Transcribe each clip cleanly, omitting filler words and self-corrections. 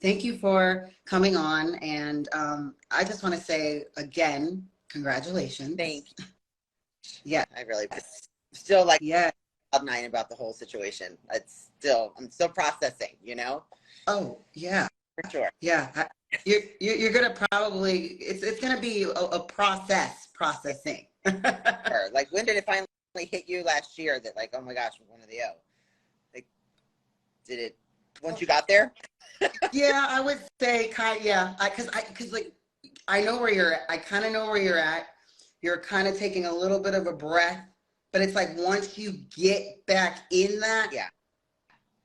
thank you for coming on. And I just want to say again, congratulations. Thank you. Yeah. I really still like yeah. Cloud 9 about the whole situation. I'm still processing, you know? Oh, yeah. For sure. Yeah. You're going to probably, it's going to be a processing. Like, when did it finally hit you last year that, like, oh my gosh, we're one of the O? Like, did it, once you got there? Yeah, I would say yeah. Cause like, I know where you're at. I kind of know where you're at. You're kind of taking a little bit of a breath, but it's like once you get back in that, yeah,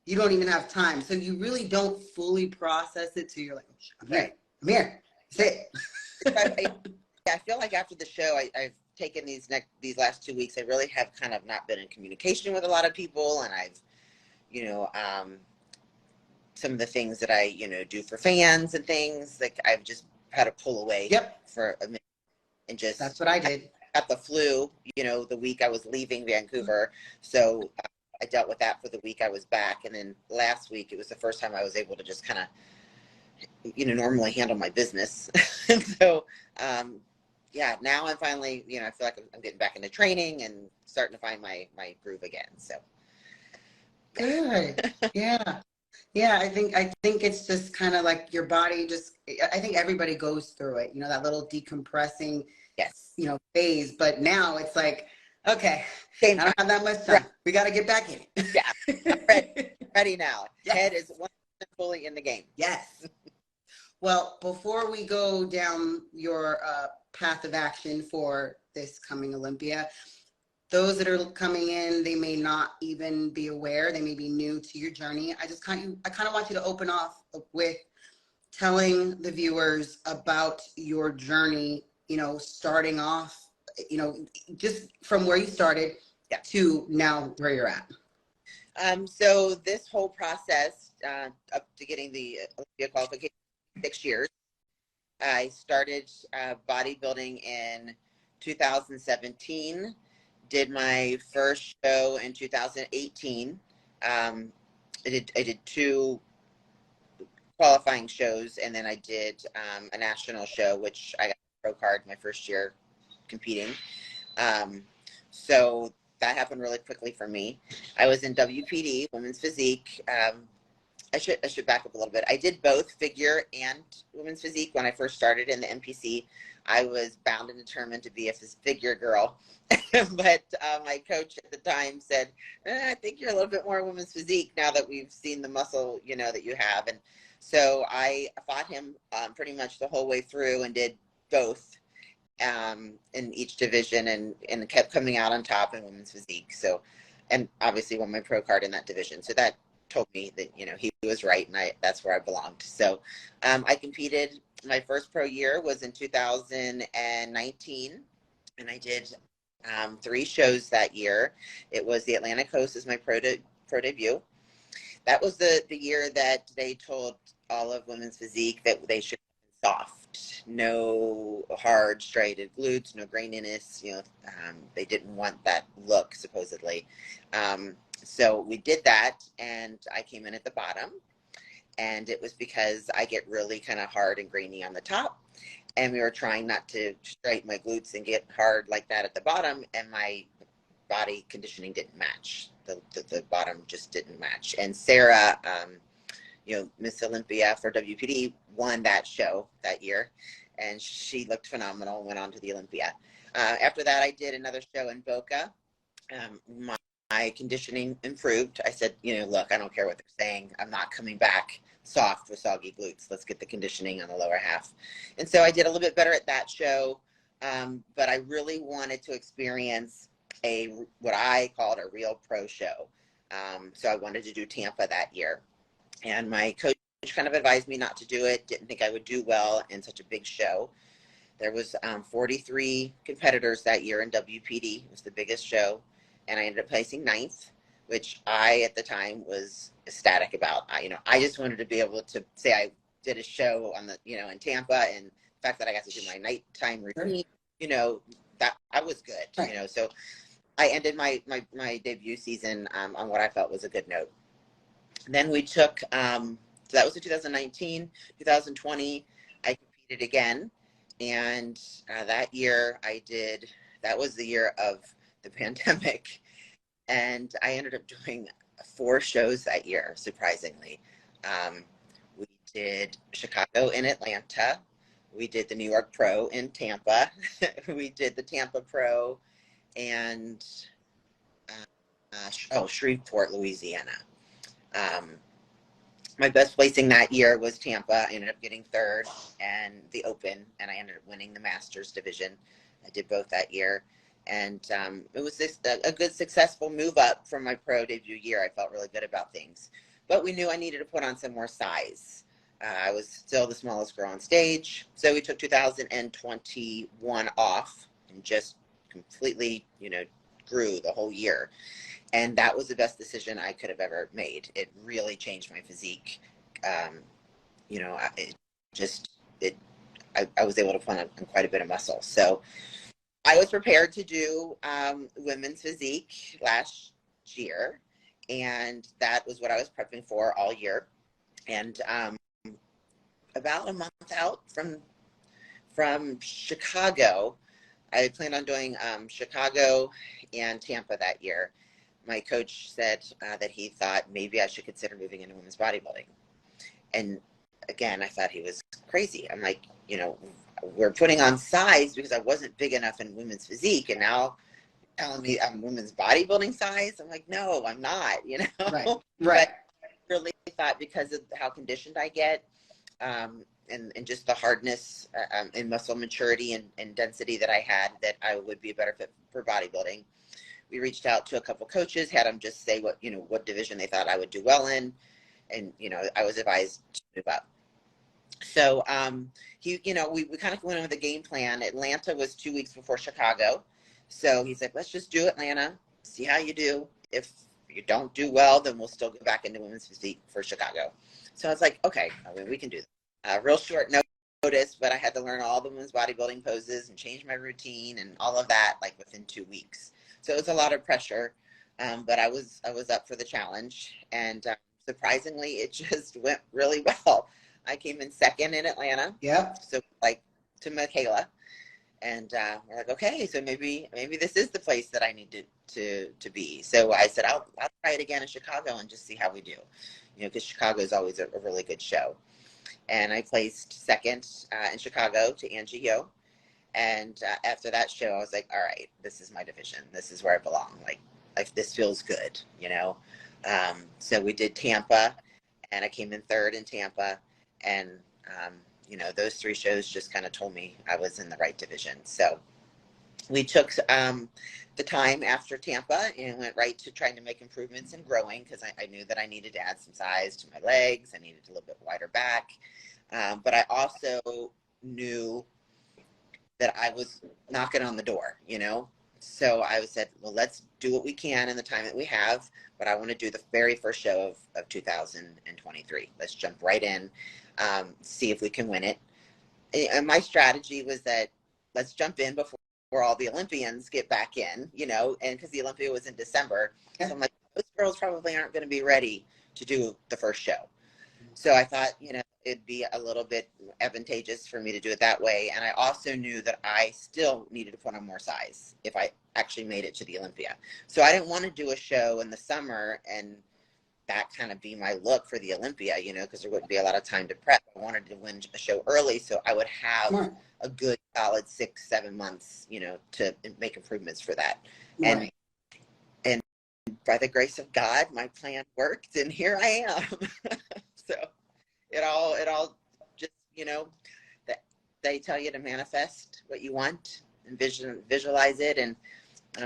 you don't even have time. So you really don't fully process it till you're like, I'm here. I'm here. That's it. I feel like after the show, I've taken these last 2 weeks. I really have kind of not been in communication with a lot of people, and I've, you know, some of the things that I, you know, do for fans and things, like I've just had to pull away for a minute and just. That's what I did. I got the flu, you know, the week I was leaving Vancouver. So I dealt with that for the week I was back. And then last week, it was the first time I was able to just kind of, you know, normally handle my business. And so, yeah, now I'm finally, you know, I feel like I'm getting back into training and starting to find my groove again. So. Good. Yeah. Yeah, I think it's just kind of like your body I think everybody goes through it, you know, that little decompressing, you know, phase. But now it's like, okay, I don't have that much time. Right. We got to get back in it. Yeah, I'm ready now. Yes. Head is 100% fully in the game. Yes. Well, before we go down your path of action for this coming Olympia, those that are coming in, they may not even be aware. They may be new to your journey. I kind of want you to open off with telling the viewers about your journey, you know, starting off, you know, just from where you started to now where you're at. So this whole process up to getting the Olympia qualification, 6 years. I started bodybuilding in 2017. Did my first show in 2018. I did 2 qualifying shows, and then I did a national show, which I got a pro card my first year competing. So that happened really quickly for me. I was in WPD, women's physique. I should back up a little bit. I did both figure and women's physique when I first started in the NPC. I was bound and determined to be a figure girl, but my coach at the time said, I think you're a little bit more women's physique now that we've seen the muscle, you know, that you have. And so I fought him pretty much the whole way through and did both in each division and kept coming out on top in women's physique. So, and obviously won my pro card in that division. So that told me that, you know, he was right, and that's where I belonged. So I competed. My first pro year was in 2019, and I did 3 shows that year. It was the Atlantic Coast as my pro debut. That was the year that they told all of women's physique that they should be soft, no hard striated glutes, no graininess. You know, they didn't want that look supposedly. So we did that, and I came in at the bottom, and it was because I get really kind of hard and grainy on the top, and we were trying not to straighten my glutes and get hard like that at the bottom, and my body conditioning didn't match. The bottom just didn't match. And Sarah, you know, Miss Olympia for WPD, won that show that year, and she looked phenomenal and went on to the Olympia. After that, I did another show in Boca. My conditioning improved. I said, you know, look, I don't care what they're saying. I'm not coming back soft with soggy glutes. Let's get the conditioning on the lower half. And so I did a little bit better at that show. But I really wanted to experience what I called a real pro show. So I wanted to do Tampa that year. And my coach kind of advised me not to do it. Didn't think I would do well in such a big show. There was 43 competitors that year in WPD. It was the biggest show. And I ended up placing 9th, which I, at the time, was ecstatic about. I just wanted to be able to say I did a show on the, you know, in Tampa, and the fact that I got to do my nighttime routine, you know, that I was good, you know. So I ended my debut season on what I felt was a good note. Then we took So that was in 2019. 2020, I competed again. And that year that was the year of the pandemic. And I ended up doing 4 shows that year, surprisingly. We did Chicago and Atlanta. We did the New York Pro in Tampa. We did the Tampa Pro and Shreveport, Louisiana. My best placing that year was Tampa. I ended up getting 3rd and the Open, and I ended up winning the Masters division. I did both that year. And it was a good, successful move up from my pro debut year. I felt really good about things. But we knew I needed to put on some more size. I was still the smallest girl on stage. So we took 2021 off and just completely, grew the whole year. And that was the best decision I could have ever made. It really changed my physique. I was able to put on quite a bit of muscle. So I was prepared to do women's physique last year, and that was what I was prepping for all year. And about a month out from Chicago, I planned on doing Chicago and Tampa that year. My coach said that he thought maybe I should consider moving into women's bodybuilding. And again, I thought he was crazy. I'm like, we're putting on size because I wasn't big enough in women's physique, and now telling me I'm women's bodybuilding size. I'm like, no, I'm not, Right. But I really thought because of how conditioned I get, and just the hardness and muscle maturity and density that I had, that I would be a better fit for bodybuilding. We reached out to a couple coaches, had them just say what division they thought I would do well in. And, I was advised to move up. So we kind of went with a game plan. Atlanta was 2 weeks before Chicago. So he said, let's just do Atlanta, see how you do. If you don't do well, then we'll still go back into women's physique for Chicago. So I was like, okay, we can do that. Real short notice, but I had to learn all the women's bodybuilding poses and change my routine and all of that within 2 weeks. So it was a lot of pressure, but I was up for the challenge, and surprisingly, it just went really well. I came in 2nd in Atlanta. Yeah. So to Michaela, and we're like, okay, so maybe this is the place that I need to be. So I said, I'll try it again in Chicago and just see how we do, because Chicago is always a really good show. And I placed 2nd in Chicago to Angie Yo. And after that show, I was like, all right, this is my division. This is where I belong. Like this feels good, So we did Tampa, and I came in 3rd in Tampa. And, those 3 shows just kind of told me I was in the right division. So we took the time after Tampa and went right to trying to make improvements and growing, because I knew that I needed to add some size to my legs. I needed a little bit wider back. But I also knew that I was knocking on the door, So I said, well, let's do what we can in the time that we have, but I want to do the very first show of 2023. Let's jump right in, see if we can win it. And my strategy was that let's jump in before all the Olympians get back in, and because the Olympia was in December. Yeah. So I'm like, those girls probably aren't going to be ready to do the first show. So I thought, it'd be a little bit advantageous for me to do it that way. And I also knew that I still needed to put on more size if I actually made it to the Olympia. So I didn't want to do a show in the summer and that kind of be my look for the Olympia, because there wouldn't be a lot of time to prep. I wanted to win a show early so I would have a good solid 6-7 months, to make improvements for that. Right. And by the grace of God, my plan worked, and here I am. So it all just, that they tell you to manifest what you want and visualize it. And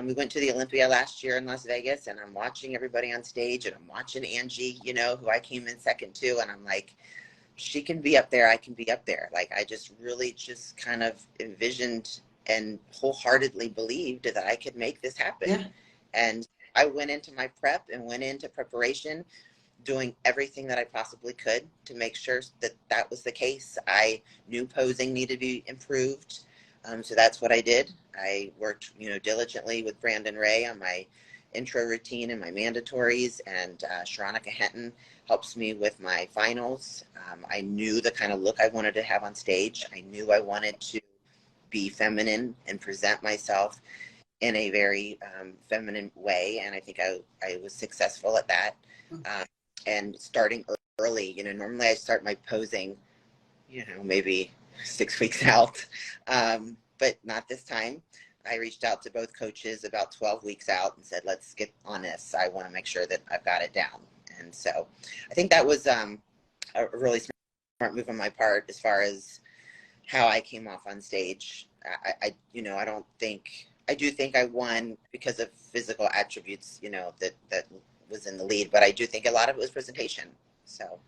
we went to the Olympia last year in Las Vegas, and I'm watching everybody on stage, and I'm watching Angie, who I came in 2nd to, and I'm like, she can be up there, I can be up there. I just really just kind of envisioned and wholeheartedly believed that I could make this happen. Yeah. And I went into my prep and went into preparation doing everything that I possibly could to make sure that was the case. I knew posing needed to be improved. So that's what I did. I worked, diligently with Brandon Ray on my intro routine and my mandatories, and Sharonica Henton helps me with my finals. I knew the kind of look I wanted to have on stage. I knew I wanted to be feminine and present myself in a very feminine way, and I think I was successful at that. And starting early, normally I start my posing, maybe 6 weeks out, but not this time. I reached out to both coaches about 12 weeks out and said, let's get on this. I want to make sure that I've got it down. And so I think that was a really smart move on my part as far as how I came off on stage. I do think I won because of physical attributes, that was in the lead, but I do think a lot of it was presentation. So.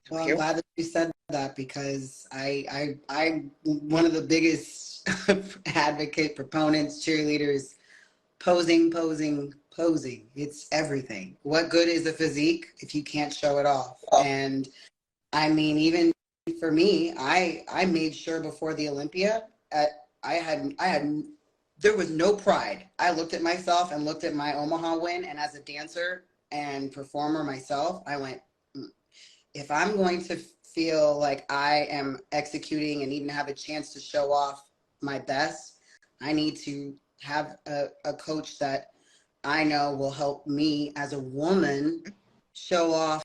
Well, I'm glad that you said that, because I'm one of the biggest advocate, proponents, cheerleaders, posing. It's everything. What good is a physique if you can't show it off? And I mean, even for me, I made sure before the Olympia, there was no pride. I looked at myself and looked at my Omaha win, and as a dancer and performer myself, I went, if I'm going to feel like I am executing and even have a chance to show off my best, I need to have a coach that I know will help me as a woman show off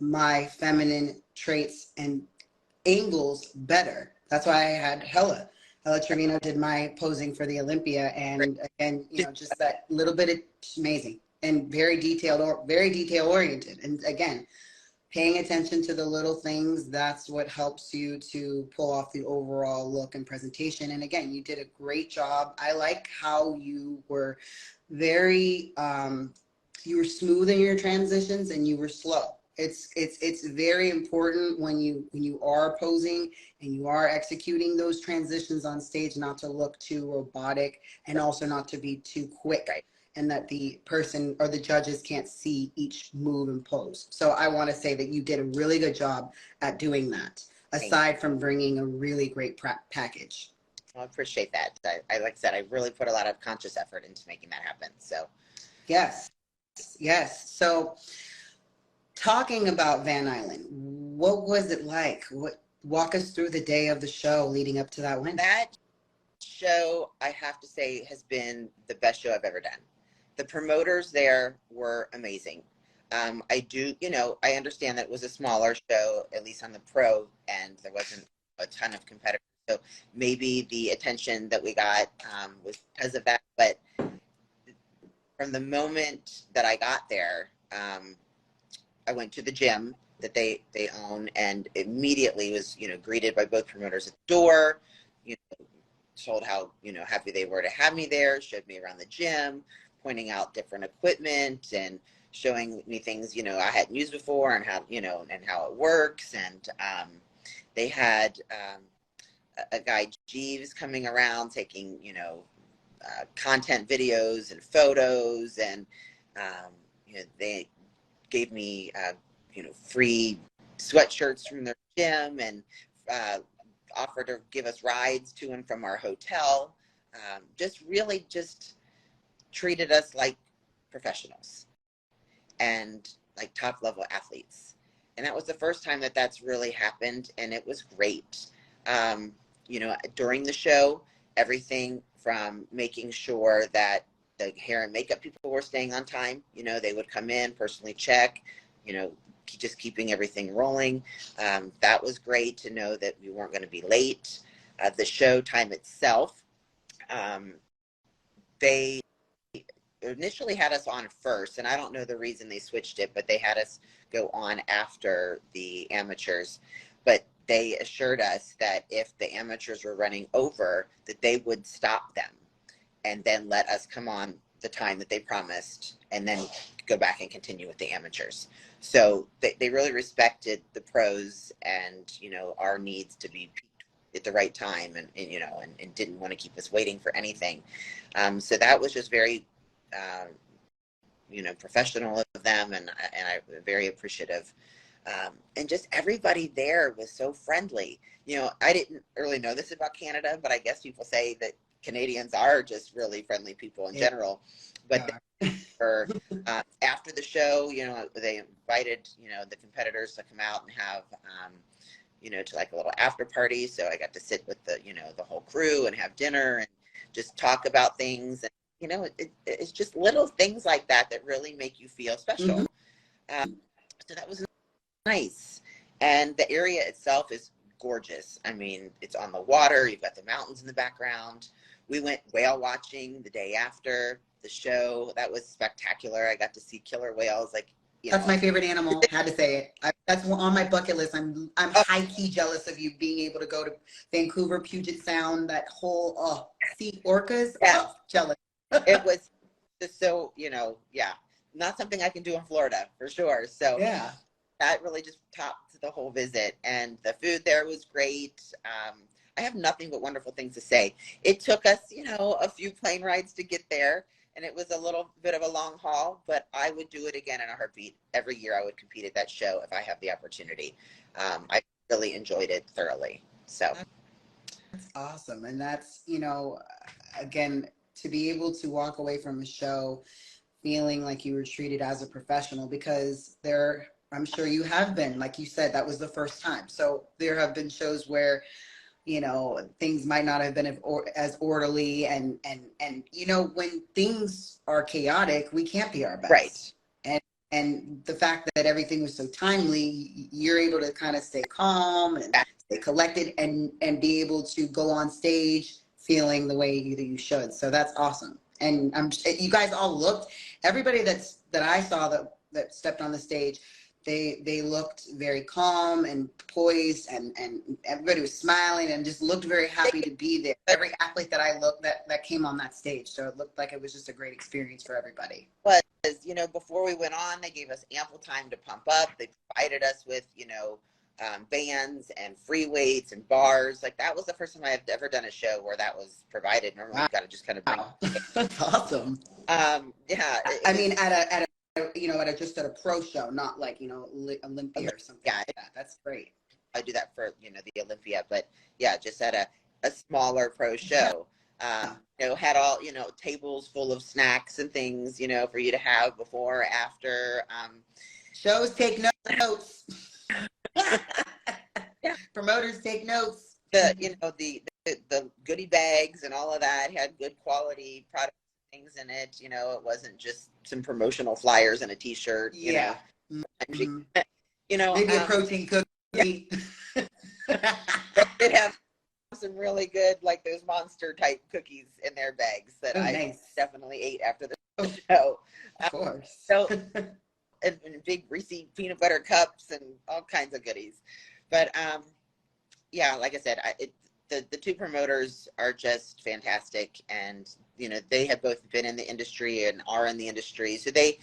my feminine traits and angles better. That's why I had Hella Trevino did my posing for the Olympia, and again, just that little bit, it's amazing and very detail oriented. And again, paying attention to the little things, that's what helps you to pull off the overall look and presentation. And again, you did a great job. I like how you were very, you were smooth in your transitions and you were slow. It's very important when you are posing and you are executing those transitions on stage, not to look too robotic and also not to be too quick. Right. And that the person or the judges can't see each move and pose. So I want to say that you did a really good job at doing that, aside from bringing a really great package. Well, I appreciate that. I like I said, I really put a lot of conscious effort into making that happen. So yes. So talking about Van Island, what was it like? Walk us through the day of the show leading up to that win. That show, I have to say, has been the best show I've ever done. The promoters there were amazing. I understand that it was a smaller show, at least on the pro end. There wasn't a ton of competitors. So maybe the attention that we got was because of that. But from the moment that I got there, I went to the gym that they own, and immediately was, greeted by both promoters at the door, told how, happy they were to have me there, showed me around the gym, pointing out different equipment and showing me things, I hadn't used before, and how, and how it works. And they had a guy, Jeeves, coming around taking, content videos and photos. And, they gave me, free sweatshirts from their gym, and offered to give us rides to and from our hotel. Just really treated us like professionals and like top level athletes. And that was the first time that that's really happened. And it was great. During the show, everything from making sure that the hair and makeup people were staying on time, they would come in, personally check, just keeping everything rolling. That was great to know that we weren't going to be late. The show time itself, they initially had us on first, and I don't know the reason they switched it, but they had us go on after the amateurs. But they assured us that if the amateurs were running over, that they would stop them and then let us come on the time that they promised, and then go back and continue with the amateurs. So they really respected the pros and, our needs to be at the right time, and didn't want to keep us waiting for anything. So that was just very, professional of them, and I'm very appreciative. And just everybody there was so friendly. I didn't really know this about Canada, but I guess people say that Canadians are just really friendly people in general. But for, after the show, you know, they invited, you know, the competitors to come out and have, you know, to like a little after party. So I got to sit with the, you know, the whole crew and have dinner and just talk about things. And, you know, it's just little things like that that really make you feel special. So that was nice. And the area itself is gorgeous. I mean, it's on the water. You've got the mountains in the background. We went whale watching the day after the show. That was spectacular. I got to see killer whales. Like, you That's know, my favorite animal. Had to say it. That's on my bucket list. I'm high key jealous of you being able to go to Vancouver, Puget Sound, that whole see orcas. Yeah. Jealous. It was just so, you know, yeah, not something I can do in Florida for sure. So yeah, that really just topped the whole visit. And the food there was great. I have nothing but wonderful things to say. It took us, you know, a few plane rides to get there, and it was a little bit of a long haul, but I would do it again in a heartbeat. Every year I would compete at that show if I have the opportunity. I really enjoyed it thoroughly. So that's awesome. And that's, you know, again, to be able to walk away from a show feeling like you were treated as a professional, because I'm sure you have been, like you said, that was the first time. So there have been shows where, you know, things might not have been as orderly, and you know, when things are chaotic, we can't be our best. right. And the fact that everything was so timely, you're able to kind of stay calm and stay collected and be able to go on stage feeling the way that you should. So that's awesome. And you guys all looked, everybody that I saw that stepped on the stage, they looked very calm and poised, and everybody was smiling and just looked very happy to be there. Every athlete that I looked that came on that stage. So it looked like it was just a great experience for everybody. But, you know, before we went on, they gave us ample time to pump up. They provided us with, you know, bands and free weights and bars. Like, that was the first time I have ever done a show where that was provided. Normally, you've got to just kind of bring. That's awesome. Yeah. I mean, at a you know, just at a pro show, not like, you know, Olympia or something like that. That's great. I do that for, you know, the Olympia, but yeah, just at a smaller pro show. You know, had all, you know, tables full of snacks and things, you know, for you to have before or after. Shows take notes. Promoters take notes. You know, the goodie bags and all of that had good quality product things in it. You know, it wasn't just some promotional flyers and a T-shirt. You know, you know, maybe a protein cookie. They did have some really good, like those monster type cookies in their bags that I definitely ate after the show. Of course. So, and big Reese peanut butter cups and all kinds of goodies. But yeah, like I said, the two promoters are just fantastic, and you know, they have both been in the industry and are in the industry. So they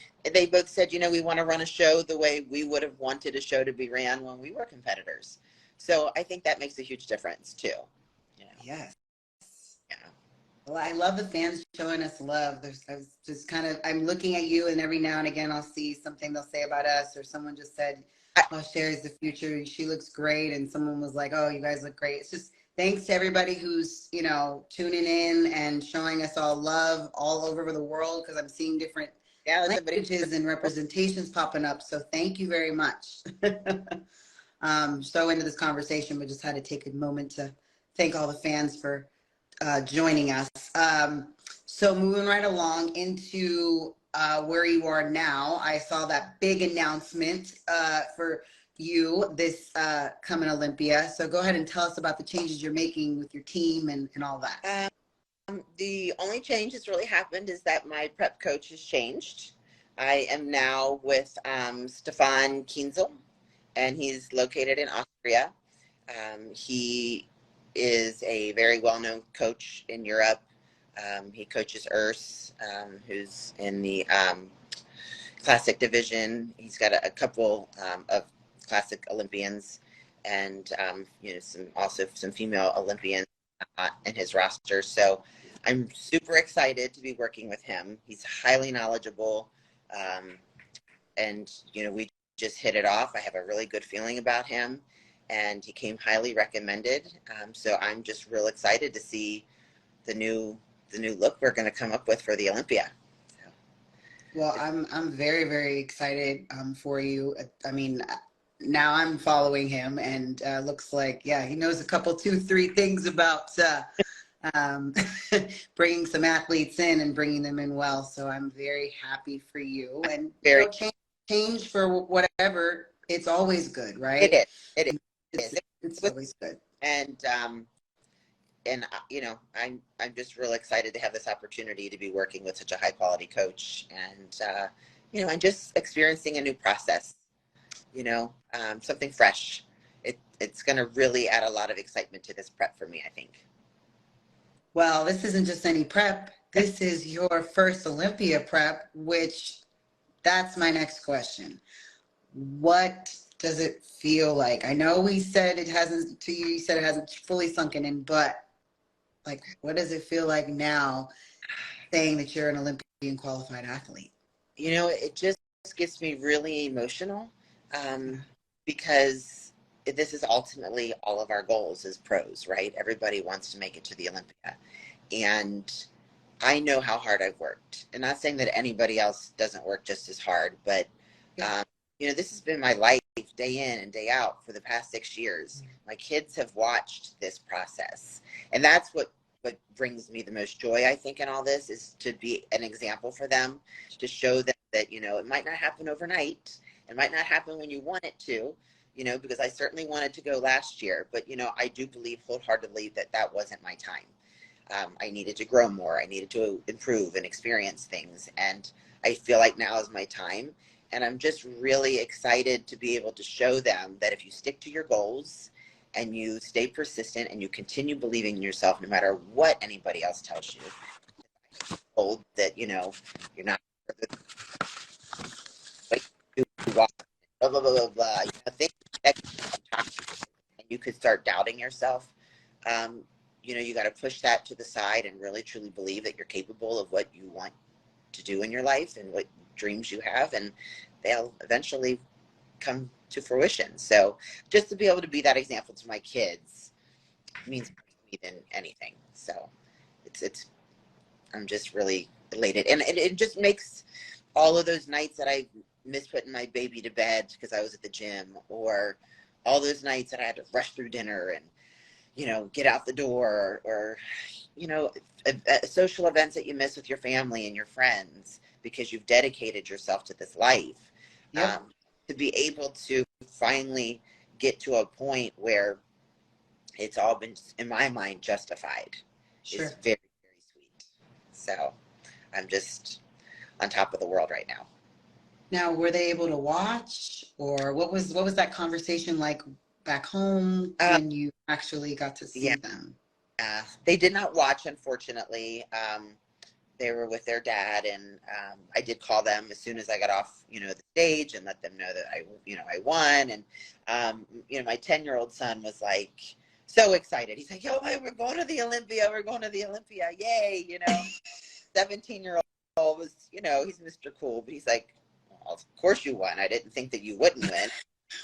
both said, you know, we want to run a show the way we would have wanted a show to be ran when we were competitors. So I think that makes a huge difference too. You know? Yes. Yeah. Well, I love the fans showing us love. I'm looking at you, and every now and again I'll see something they'll say about us, or someone just said, oh, Sherry's the future, she looks great, and someone was like, oh, you guys look great. It's just thanks to everybody who's, you know, tuning in and showing us all love all over the world, because I'm seeing different languages and representations popping up. So thank you very much. So into this conversation, we just had to take a moment to thank all the fans for joining us. So moving right along into where you are now, I saw that big announcement for you this coming Olympia. So go ahead and tell us about the changes you're making with your team and all that. The only change that's really happened is that my prep coach has changed. I am now with Stefan Kienzel, and he's located in Austria. He is a very well-known coach in Europe. He coaches Urs, who's in the classic division. He's got a couple of classic Olympians, and you know, some female Olympians in his roster. So I'm super excited to be working with him. He's highly knowledgeable, and you know, we just hit it off. I have a really good feeling about him, and he came highly recommended. So I'm just real excited to see the new look we're going to come up with for the Olympia. So. Well, I'm very, very excited for you. I mean, now I'm following him, and looks like, yeah, he knows a couple, 2, 3 things about um, bringing some athletes in and bringing them in well. So I'm very happy for you. And Very, you know, change for whatever, it's always good, right? it is. It is. It's always good. And you know, I'm just real excited to have this opportunity to be working with such a high quality coach, and you know, and just experiencing a new process. You know, something fresh. It's going to really add a lot of excitement to this prep for me, I think. Well, this isn't just any prep. This is your first Olympia prep, which that's my next question. What does it feel like? I know we said it hasn't, to you, you said it hasn't fully sunken in, but like, what does it feel like now saying that you're an Olympian qualified athlete? You know, it just gets me really emotional because this is ultimately all of our goals as pros, right? Everybody wants to make it to the Olympia. And I know how hard I've worked. And not saying that anybody else doesn't work just as hard, but you know, this has been my life day in and day out for the past 6 years. My kids have watched this process. And that's what brings me the most joy, I think, in all this, is to be an example for them, to show them that, you know, it might not happen overnight. It might not happen when you want it to, you know, because I certainly wanted to go last year. But, you know, I do believe wholeheartedly that that wasn't my time. I needed to grow more. I needed to improve and experience things. And I feel like now is my time. And I'm just really excited to be able to show them that if you stick to your goals and you stay persistent and you continue believing in yourself, no matter what anybody else tells you, told that, you know, you're not like blah, blah, blah, blah, blah. You know, things that and you could start doubting yourself. You know, you got to push that to the side and really truly believe that you're capable of what you want to do in your life and what dreams you have, and they'll eventually come to fruition. So just to be able to be that example to my kids means more than anything. So it's I'm just really elated, and it just makes all of those nights that I missed putting my baby to bed because I was at the gym, or all those nights that I had to rush through dinner and, you know, get out the door, or you know, social events that you miss with your family and your friends because you've dedicated yourself to this life. Yep. To be able to finally get to a point where it's all been, in my mind, justified. Sure. Is very, very sweet. So I'm just on top of the world right now. Now, were they able to watch, or what was that conversation like back home when you actually got to see them? They did not watch, unfortunately. They were with their dad, and I did call them as soon as I got off, you know, the stage, and let them know that I won. And you know, my 10-year-old son was like so excited. He's like, "Yo, we're going to the Olympia! We're going to the Olympia! Yay!" You know, 17-year-old was, you know, he's Mr. Cool, but he's like, well, "Of course you won. I didn't think that you wouldn't win."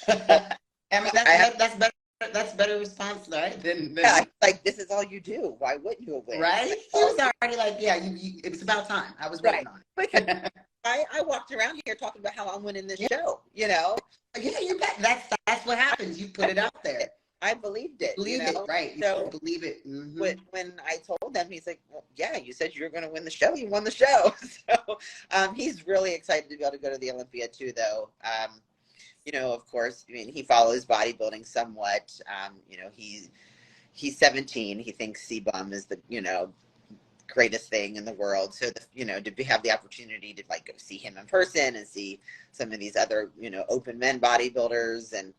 I mean, that's better. That's better response, right? Than yeah, like, this is all you do. Why wouldn't you win? Right? He was already like, yeah, it was about time. I was waiting on it. I walked around here talking about how I'm winning this show, you know? Yeah, you bet. That's what happens. You put it out there. I believed it. Believe it, right? So believe it. Mm-hmm. When I told them, he's like, well, yeah, you said you were going to win the show. You won the show. So he's really excited to be able to go to the Olympia too, though. You know, of course, I mean, he follows bodybuilding somewhat. You know, he's 17. He thinks C-Bum is the, you know, greatest thing in the world. So, you know, to have the opportunity to like go see him in person and see some of these other, you know, open men bodybuilders, and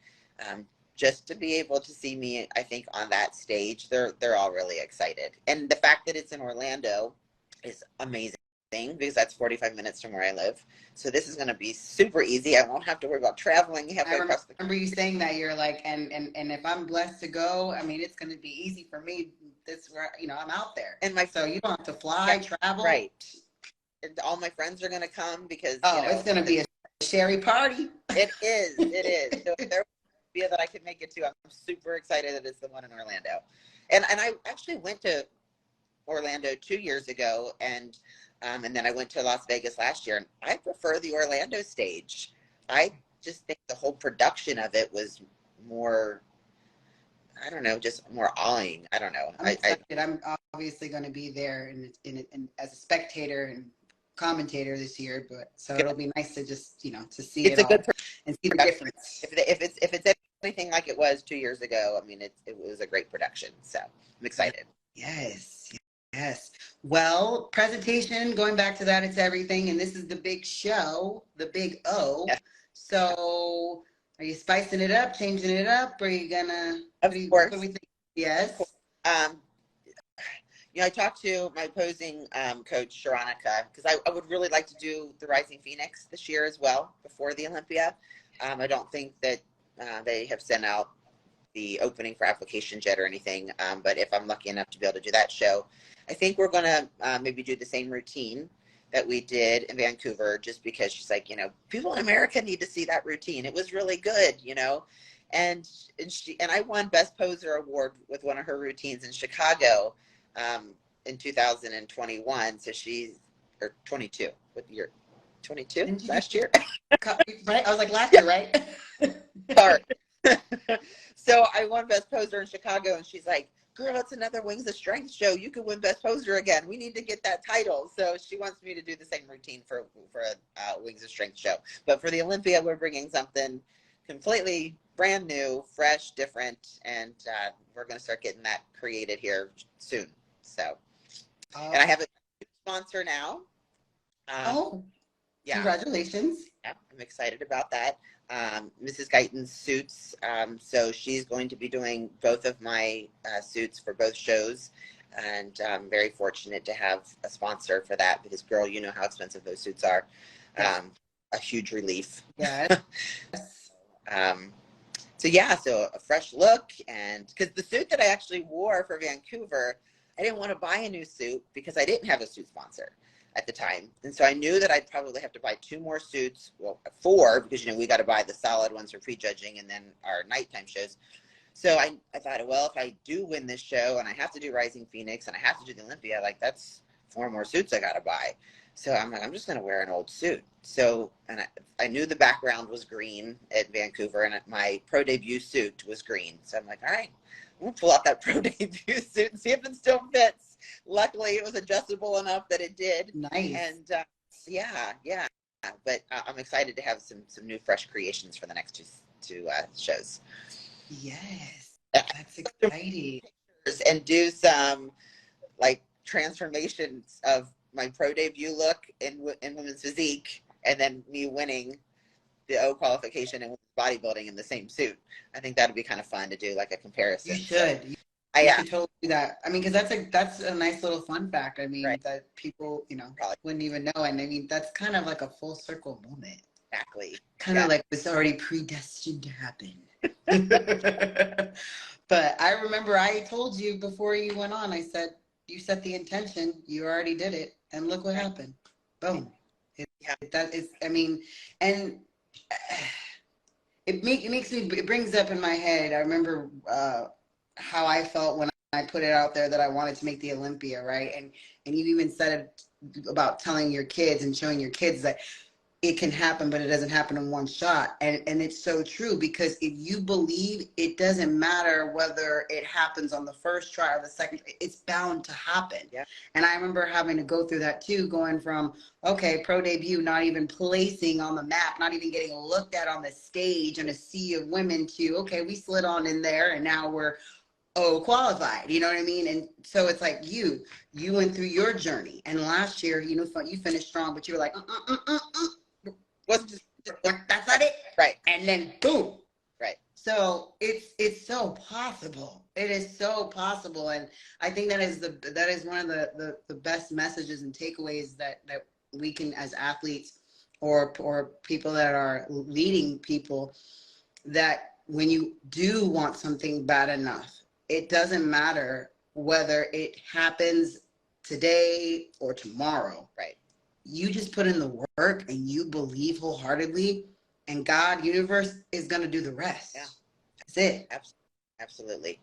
just to be able to see me, I think, on that stage, they're all really excited. And the fact that it's in Orlando is amazing, because that's 45 minutes from where I live. So this is going to be super easy. I won't have to worry about traveling halfway across the country. I remember you saying that. You're like, and if I'm blessed to go, I mean, it's going to be easy for me. You know, I'm out there. So you don't have to fly, travel. Right. And all my friends are going to come because, you know, it's going to be a Sherry party. It is. It is. So if there be that I could make it to, I'm super excited that it's the one in Orlando. And I actually went to Orlando 2 years ago, and then I went to Las Vegas last year, and I prefer the Orlando stage. I just think the whole production of it was more, I don't know, just more awing. I don't know. I'm excited. I'm obviously going to be there in as a spectator and commentator this year, but so it'll be nice to just, to see it's it a good all and see the production. difference. If it's anything like it was 2 years ago, I mean, it was a great production. So I'm excited. Yes. Yes. Well, presentation, going back to that, it's everything. And this is the big show, the big O. Yes. So are you spicing it up, changing it up? Or are you gonna, Of course. what do we think? Yes. I talked to my posing coach, Sharonica, because I would really like to do the Rising Phoenix this year as well before the Olympia. I don't think that they have sent out the opening for applications yet or anything, but if I'm lucky enough to be able to do that show, I think we're going to maybe do the same routine that we did in Vancouver, just because she's like, people in America need to see that routine. It was really good, and I won Best Poser Award with one of her routines in Chicago in 2021. So or 22. What year? 22 last year. Right? I was like, last year, right? Sorry. So I won Best Poser in Chicago, and she's like, girl, it's another Wings of Strength show. You could win Best Poser again. We need to get that title. So she wants me to do the same routine for a Wings of Strength show. But for the Olympia, we're bringing something completely brand new, fresh, different, and we're going to start getting that created here soon. So, and I have a sponsor now. Yeah. Congratulations. Yeah, I'm excited about that. Mrs. Guyton's suits. So she's going to be doing both of my suits for both shows. And I'm very fortunate to have a sponsor for that, because, girl, you know how expensive those suits are. A huge relief. Yeah. So a fresh look. And because the suit that I actually wore for Vancouver, I didn't want to buy a new suit because I didn't have a suit sponsor at the time. And so I knew that I'd probably have to buy 2 more suits, well, 4, because, we got to buy the solid ones for prejudging and then our nighttime shows. So I thought, well, if I do win this show and I have to do Rising Phoenix and I have to do the Olympia, that's 4 more suits I got to buy. So I'm like, I'm just going to wear an old suit. So, and I knew the background was green at Vancouver, and my pro debut suit was green. So I'm like, all right, I'm going to pull out that pro debut suit and see if it still fits. Luckily, it was adjustable enough that it did. Nice. And yeah. But I'm excited to have some new, fresh creations for the next two shows. Yes, that's exciting. And do some transformations of my pro debut look in women's physique, and then me winning the O qualification and bodybuilding in the same suit. I think that'd be kind of fun to do, a comparison. You should. So, you should totally do that. I mean, because that's a nice little fun fact. I mean, right. That people, wouldn't even know. And I mean, that's kind of like a full circle moment. Exactly. Kind of like it's already predestined to happen. But I remember I told you before you went on, I said, you set the intention, you already did it, and look what happened. Boom. It brings up in my head, I remember how I felt when I put it out there that I wanted to make the Olympia, right? And you even said it about telling your kids and showing your kids that it can happen, but it doesn't happen in one shot. And it's so true, because if you believe, it doesn't matter whether it happens on the first try or the second, it's bound to happen. Yeah. And I remember having to go through that too, going from, okay, pro debut, not even placing on the map, not even getting looked at on the stage in a sea of women, to, okay, we slid on in there and now we're qualified, you know what I mean? And so it's like you went through your journey, and last year, you finished strong, but you were like, wasn't just that's not it, right? And then boom, right? So it's so possible. It is so possible, and I think that is one of the best messages and takeaways that we can, as athletes or people that are leading people, that when you do want something bad enough, it doesn't matter whether it happens today or tomorrow. Right. You just put in the work and you believe wholeheartedly, and God, universe, is going to do the rest. Yeah. That's it. Absolutely.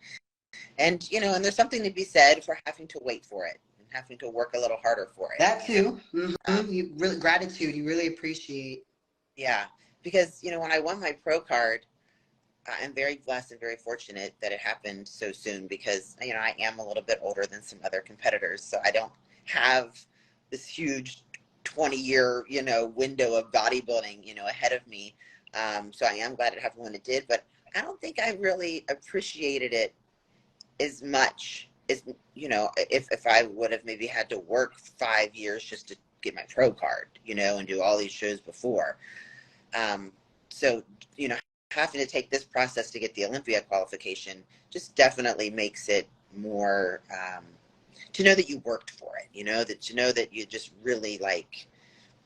And, and there's something to be said for having to wait for it. having to work a little harder for it. That too. You really gratitude. You really appreciate. Yeah, because when I won my pro card, I'm very blessed and very fortunate that it happened so soon because I am a little bit older than some other competitors, so I don't have this huge 20-year window of bodybuilding ahead of me. So I am glad it happened when it did, but I don't think I really appreciated it as much as if I would have maybe had to work 5 years just to get my pro card, and do all these shows before. So having to take this process to get the Olympia qualification just definitely makes it more to know that you worked for it, that you just really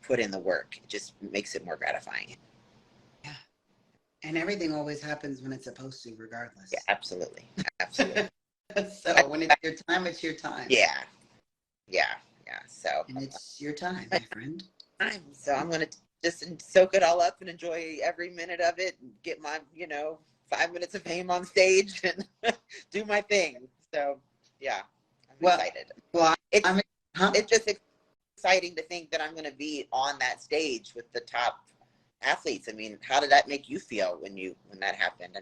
put in the work. It just makes it more gratifying. Yeah. And everything always happens when it's supposed to, regardless. Yeah, absolutely. Absolutely. So when it's your time, it's your time. Yeah. So. And it's your time, my friend. So I'm going to just soak it all up and enjoy every minute of it and get my, 5 minutes of fame on stage and do my thing. So, yeah, I'm excited. Well, it's just exciting to think that I'm going to be on that stage with the top athletes. I mean, how did that make you feel when that happened? I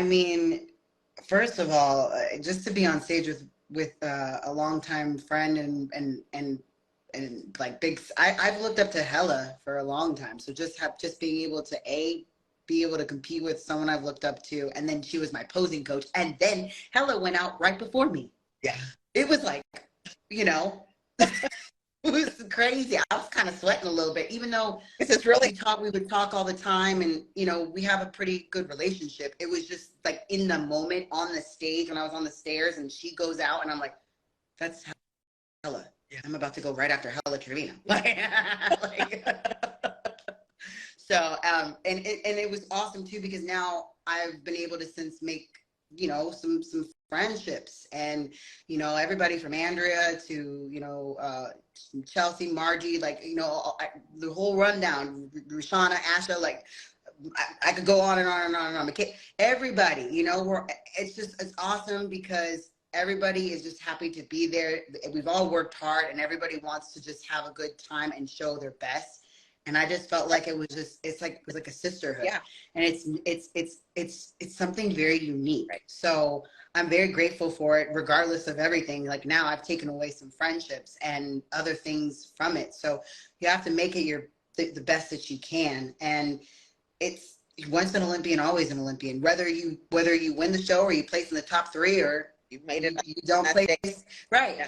mean, first of all, just to be on stage with a longtime friend and like I've looked up to Hella for a long time. So just being able to be able to compete with someone I've looked up to, and then she was my posing coach, and then Hella went out right before me. Yeah, it was like, it was crazy. I was kind of sweating a little bit, even though it's really we would talk all the time, and we have a pretty good relationship. It was just like in the moment on the stage when I was on the stairs, and she goes out, and I'm like, that's Hella. Yeah. I'm about to go right after Hella Trevino. So, and it was awesome too, because now I've been able to since make, some friendships, and, everybody from Andrea to, Chelsea, Margie, the whole rundown, Rushana, Asha, I could go on and on and on and on. Everybody, it's awesome because everybody is just happy to be there. We've all worked hard, and everybody wants to just have a good time and show their best. And I just felt like it was like a sisterhood. Yeah. And it's something very unique. Right. So I'm very grateful for it, regardless of everything. Like now I've taken away some friendships and other things from it. So you have to make it the best that you can. And it's once an Olympian, always an Olympian, whether you win the show or you place in the top 3 or you made it, you don't place. Right. Yeah.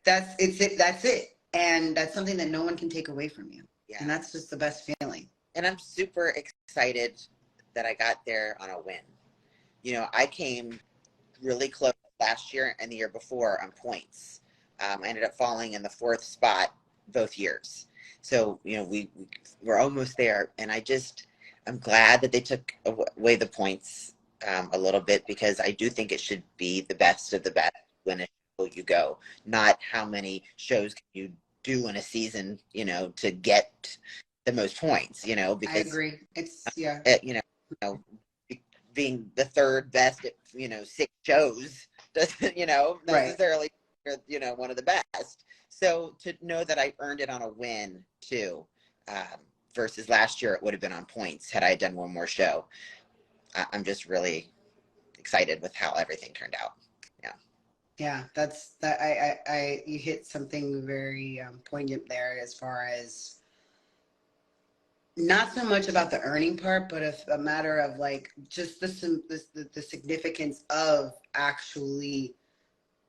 That's it. And that's something that no one can take away from you. Yeah. And that's just the best feeling. And I'm super excited that I got there on a win. I came really close last year and the year before on points. I ended up falling in the 4th spot both years. So, we're almost there. And I'm glad that they took away the points a little bit, because I do think it should be the best of the best when you go, not how many shows can you do in a season, to get the most points, because I agree. It's being the 3rd best at 6 shows doesn't necessarily one of the best. So to know that I earned it on a win too, versus last year it would have been on points had I done one more show. I'm just really excited with how everything turned out. Yeah, you hit something very poignant there, as far as not so much about the earning part, but a matter of just the significance of actually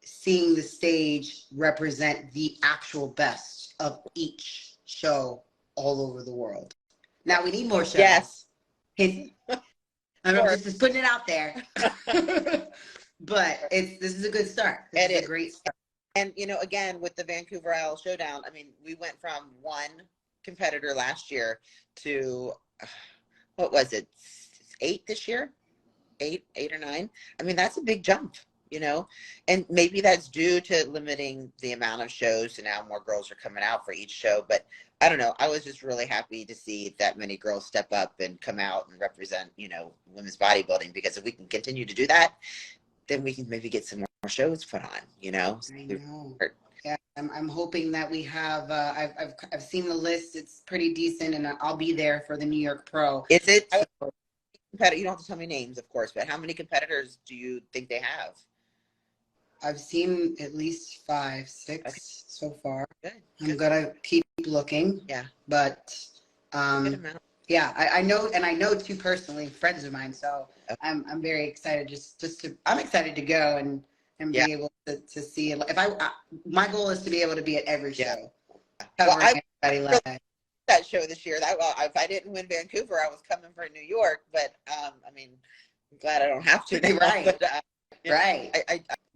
seeing the stage represent the actual best of each show all over the world. Now we need more shows. Yes. I'm just putting it out there. But this is a good start. This is a great start. And, again, with the Vancouver Island Showdown, I mean, we went from 1 competitor last year to, what was it, 8 this year? 8 or 9? I mean, that's a big jump, and maybe that's due to limiting the amount of shows, and now more girls are coming out for each show. But I don't know. I was just really happy to see that many girls step up and come out and represent, women's bodybuilding, because if we can continue to do that, then we can maybe get some more shows put on, you know? I know. Yeah, I'm hoping that we have. I've seen the list. It's pretty decent, and I'll be there for the New York Pro. Is it? So, You don't have to tell me names, of course, but how many competitors do you think they have? I've seen at least 5, Okay, 6 so far. good. I'm gonna keep looking. Yeah. But Good amount. yeah, I know, and I know 2 personally, friends of mine. So Okay. I'm very excited. I'm excited to go and Yeah. be able to see it. If my goal is to be able to be at every Yeah. show, Well, covering everybody live. that show this year. If I didn't win Vancouver, I was coming for New York. But I mean, I'm glad I don't have to now. Right. But, Right.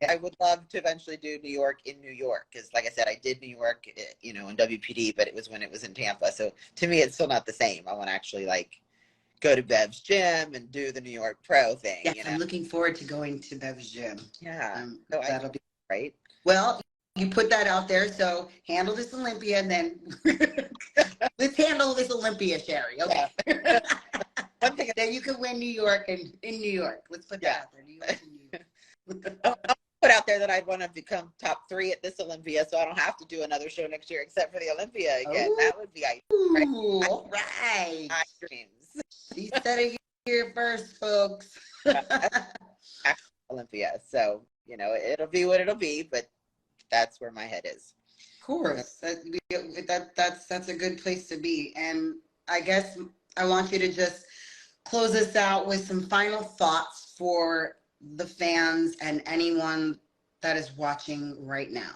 I would love to eventually do New York in New York, because, like I said, I did New York, in WPD, but it was when it was in Tampa. So to me, it's still not the same. I want to actually go to Bev's gym and do the New York Pro thing. Yes, I'm looking forward to going to Bev's gym. Yeah. That'll be right. Well, you put that out there, so handle this Olympia, and then let's handle this Olympia, Sherry. Okay. Yeah. One thing. Then you can win New York and in New York. Let's put that out there. New York and New York. I'll put out there that I'd want to become top 3 at this Olympia, so I don't have to do another show next year except for the Olympia again. Ooh. That would be All right. my dreams. She said it here first, folks. Olympia. So, it'll be what it'll be, but that's where my head is. Of course. That's a good place to be. And I guess I want you to just close us out with some final thoughts for the fans and anyone that is watching right now.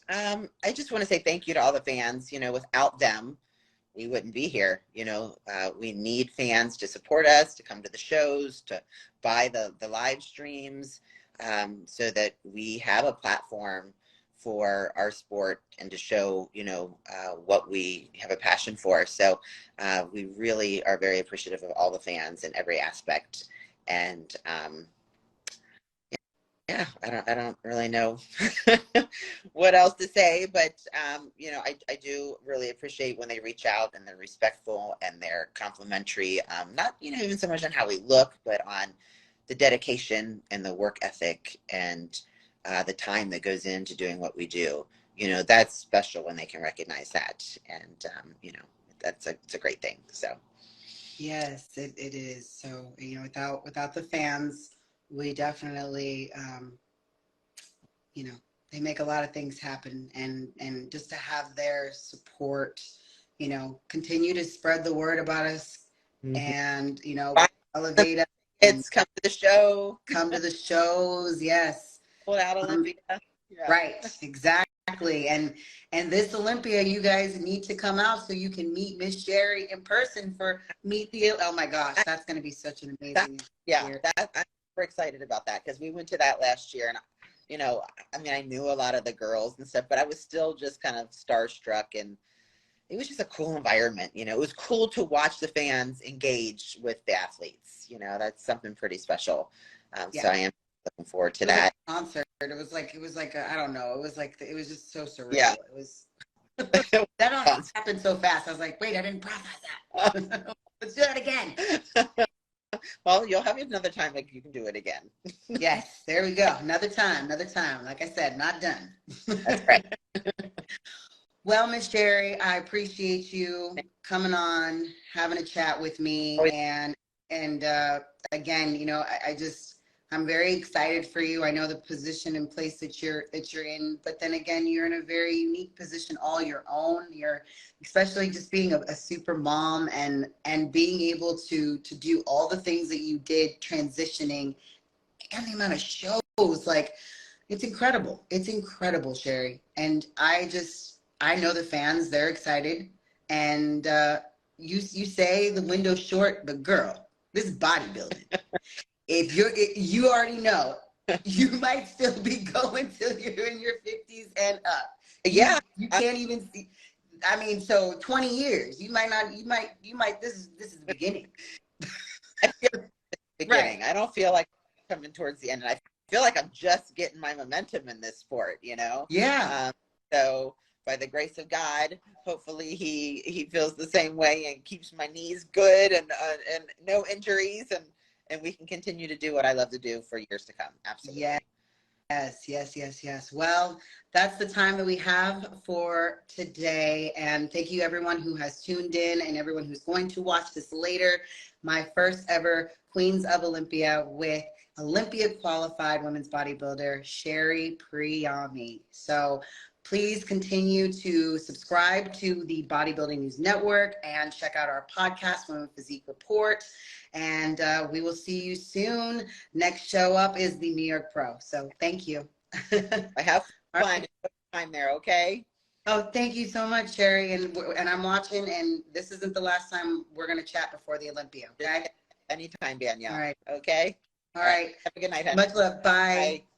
I just want to say thank you to all the fans. Without them, we wouldn't be here. We need fans to support us, to come to the shows, to buy the live streams, so that we have a platform for our sport and to show, what we have a passion for. So we really are very appreciative of all the fans in every aspect. And yeah, I don't really know what else to say, but I do really appreciate when they reach out and they're respectful and they're complimentary. Not even so much on how we look, but on the dedication and the work ethic and the time that goes into doing what we do. That's special when they can recognize that, and it's a great thing. So yes, it is. So without the fans, we definitely they make a lot of things happen, and just to have their support, continue to spread the word about us, and elevate us. Kids, come to the show. Come to the shows. Yes. Pull out Olympia. Yeah. Right. Exactly. And this Olympia, you guys need to come out so you can meet Miss Sherry in person for Meet the. Oh my gosh, that's going to be such an amazing. I'm super excited about that, because we went to that last year, and I knew a lot of the girls and stuff, but I was still just kind of starstruck, and it was just a cool environment. It was cool to watch the fans engage with the athletes. That's something pretty special. So I am looking forward to that. Concert. It was like I don't know. It was just so surreal. Yeah. It was. That all happened so fast. I was like, wait, I didn't process that. Let's do that again. Well, you'll have another time you can do it again. Yes, there we go. Another time. Like I said, not done. That's right. Well, Miss Sherry, I appreciate you coming on, having a chat with me, and again, I'm very excited for you. I know the position and place that you're in, but then again, you're in a very unique position, all your own. You're especially just being a super mom and being able to do all the things that you did, transitioning, and the amount of shows. It's incredible. It's incredible, Sherry. And I know the fans, they're excited. And you say the window's short, but girl, this is bodybuilding. You already know, you might still be going till you're in your 50s and up. Yeah. You can't even see. I mean, so 20 years, you might, this is the beginning. I feel like the beginning. Right. I don't feel like I'm coming towards the end. And I feel like I'm just getting my momentum in this sport, Yeah. So by the grace of God, hopefully he feels the same way and keeps my knees good and no injuries, and we can continue to do what I love to do for years to come. Absolutely. Yeah. Yes, yes, yes, yes. Well, that's the time that we have for today. And thank you everyone who has tuned in and everyone who's going to watch this later. My first ever Queens of Olympia with Olympia qualified women's bodybuilder, Sherry Priami. So please continue to subscribe to the Bodybuilding News Network and check out our podcast, Women Physique Report. And we will see you soon. Next show up is the New York Pro. So thank you. I have fun time there, okay? Oh, thank you so much, Sherry. And I'm watching, and this isn't the last time we're going to chat before the Olympia, okay? Anytime, Danielle. All right. Okay? All right. Have a good night, honey. Much love. Bye. Bye.